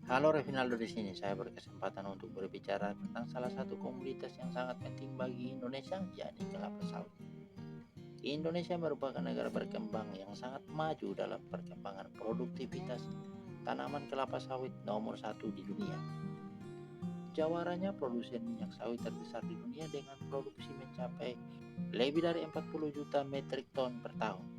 Halo, Revinaldo di sini. Saya berkesempatan untuk berbicara tentang salah satu komoditas yang sangat penting bagi Indonesia, yakni kelapa sawit. Indonesia merupakan negara berkembang yang sangat maju dalam perkembangan produktivitas tanaman kelapa sawit nomor satu di dunia. Jawarannya produsen minyak sawit terbesar di dunia dengan produksi mencapai lebih dari 40 juta metrik ton per tahun.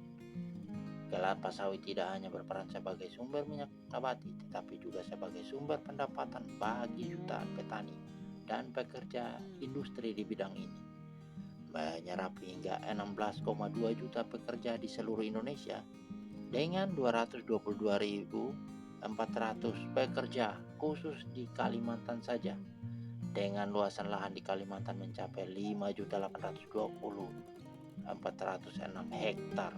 Kelapa sawit tidak hanya berperan sebagai sumber minyak nabati, tetapi juga sebagai sumber pendapatan bagi jutaan petani dan pekerja industri di bidang ini. Menyerap hingga 16,2 juta pekerja di seluruh Indonesia dengan 222.400 pekerja khusus di Kalimantan saja. Dengan luasan lahan di Kalimantan mencapai 5.820.406 hektar.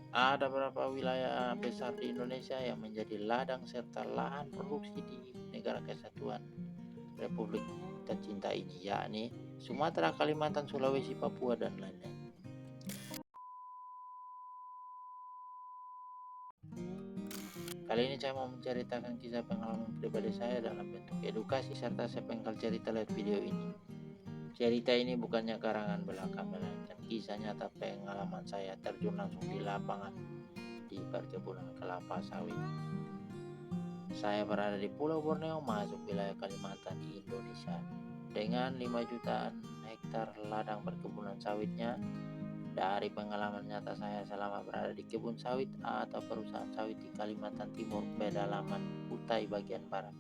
Ada beberapa wilayah besar di Indonesia yang menjadi ladang serta lahan produksi di negara kesatuan Republik tercinta ini, yakni Sumatera, Kalimantan, Sulawesi, Papua, dan lain-lain. Kali ini saya mau menceritakan kisah pengalaman pribadi saya dalam bentuk edukasi serta sepenggal cerita lewat video ini. Cerita ini bukannya karangan belaka, melainkan kisah nyata pengalaman saya terjun langsung di lapangan di perkebunan kelapa sawit. Saya berada di Pulau Borneo, masuk wilayah Kalimantan di Indonesia. Dengan 5 jutaan hektar ladang perkebunan sawitnya, dari pengalaman nyata saya selama berada di kebun sawit atau perusahaan sawit di Kalimantan Timur, pedalaman Kutai bagian barat.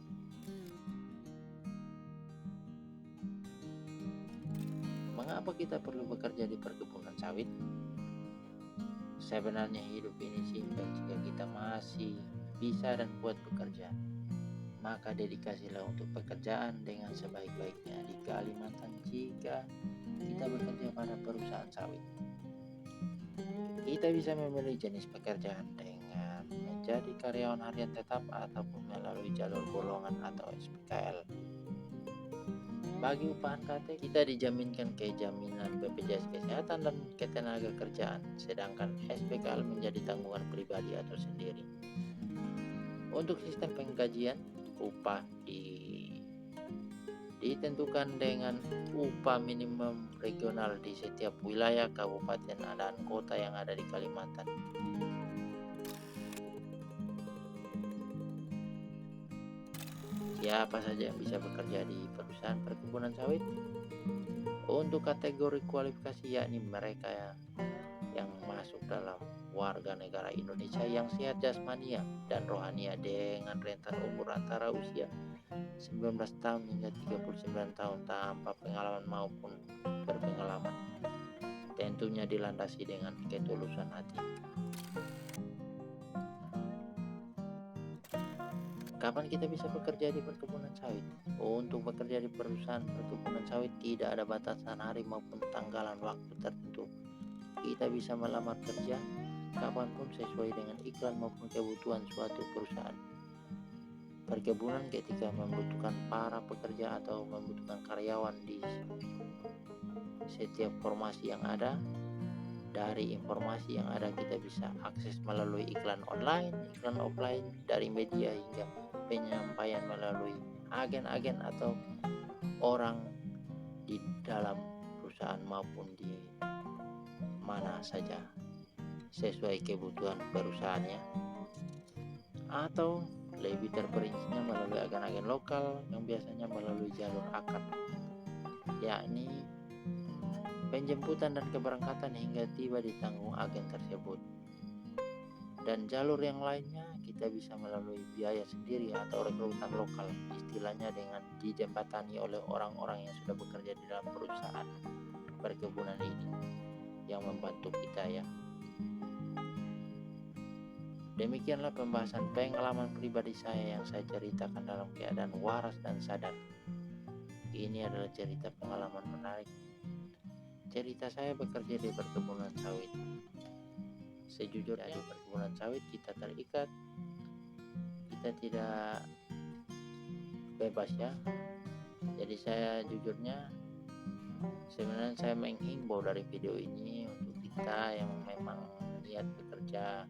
Mengapa kita perlu bekerja di perkebunan sawit? Sebenarnya hidup ini simpel jika kita masih bisa dan kuat bekerja. Maka dedikasilah untuk pekerjaan dengan sebaik-baiknya di Kalimantan jika kita bekerja pada perusahaan sawit. Kita bisa memilih jenis pekerjaan dengan menjadi karyawan harian tetap ataupun melalui jalur golongan atau SPKL. Bagi upahan KT, kita dijaminkan kejaminan BPJS Kesehatan dan Ketenagakerjaan, sedangkan SPKL menjadi tanggungan pribadi atau sendiri. Untuk sistem penggajian, upah ditentukan dengan upah minimum regional di setiap wilayah kabupaten dan kota yang ada di Kalimantan. Siapa saja yang bisa bekerja di perusahaan perkebunan sawit? Untuk kategori kualifikasi, yakni mereka yang masuk dalam warga negara Indonesia yang sehat jasmania dan rohania dengan rentan umur antara usia 19 tahun hingga 39 tahun tanpa pengalaman maupun berpengalaman, tentunya dilandasi dengan ketulusan hati. Kapan kita bisa bekerja di perkebunan sawit? Untuk bekerja di perusahaan perkebunan sawit tidak ada batasan hari maupun tanggalan waktu tertentu. Kita bisa melamar kerja kapanpun sesuai dengan iklan maupun kebutuhan suatu perusahaan perkebunan ketika membutuhkan para pekerja atau membutuhkan karyawan di setiap formasi yang ada. Dari informasi yang ada kita bisa akses melalui iklan online, iklan offline, dari media hingga penyampaian melalui agen-agen atau orang di dalam perusahaan maupun di mana saja sesuai kebutuhan perusahaannya, atau lebih terperincinya melalui agen-agen lokal yang biasanya melalui jalur akad, yakni penjemputan dan keberangkatan hingga tiba di tanggung agen tersebut. Dan jalur yang lainnya kita bisa melalui biaya sendiri atau rekrutan lokal, istilahnya dengan dijembatani oleh orang-orang yang sudah bekerja di dalam perusahaan perkebunan ini yang membantu kita ya. Demikianlah pembahasan pengalaman pribadi saya yang saya ceritakan dalam keadaan waras dan sadar. Ini adalah cerita pengalaman menarik. Cerita saya bekerja di perkebunan sawit. Sejujurnya di perkebunan sawit kita terikat, kita tidak bebas ya. Jadi saya jujurnya sebenarnya saya menghimbau dari video ini untuk kita yang memang niat bekerja,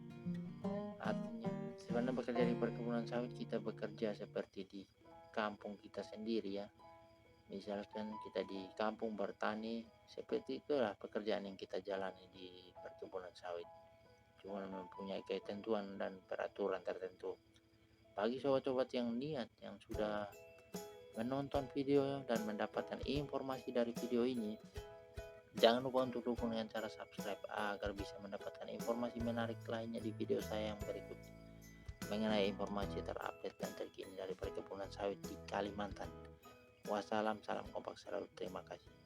artinya daripada bekerja di perkebunan sawit, kita bekerja seperti di kampung kita sendiri ya. Misalkan kita di kampung bertani, seperti itulah pekerjaan yang kita jalani di perkebunan sawit. Cuma mempunyai ketentuan dan peraturan tertentu. Bagi sobat-sobat yang niat, yang sudah menonton video dan mendapatkan informasi dari video ini, jangan lupa untuk dukung dengan cara subscribe agar bisa mendapatkan informasi menarik lainnya di video saya yang berikutnya mengenai informasi terupdate dan terkini dari perkebunan sawit di Kalimantan. Wassalam, salam kompak selalu, terima kasih.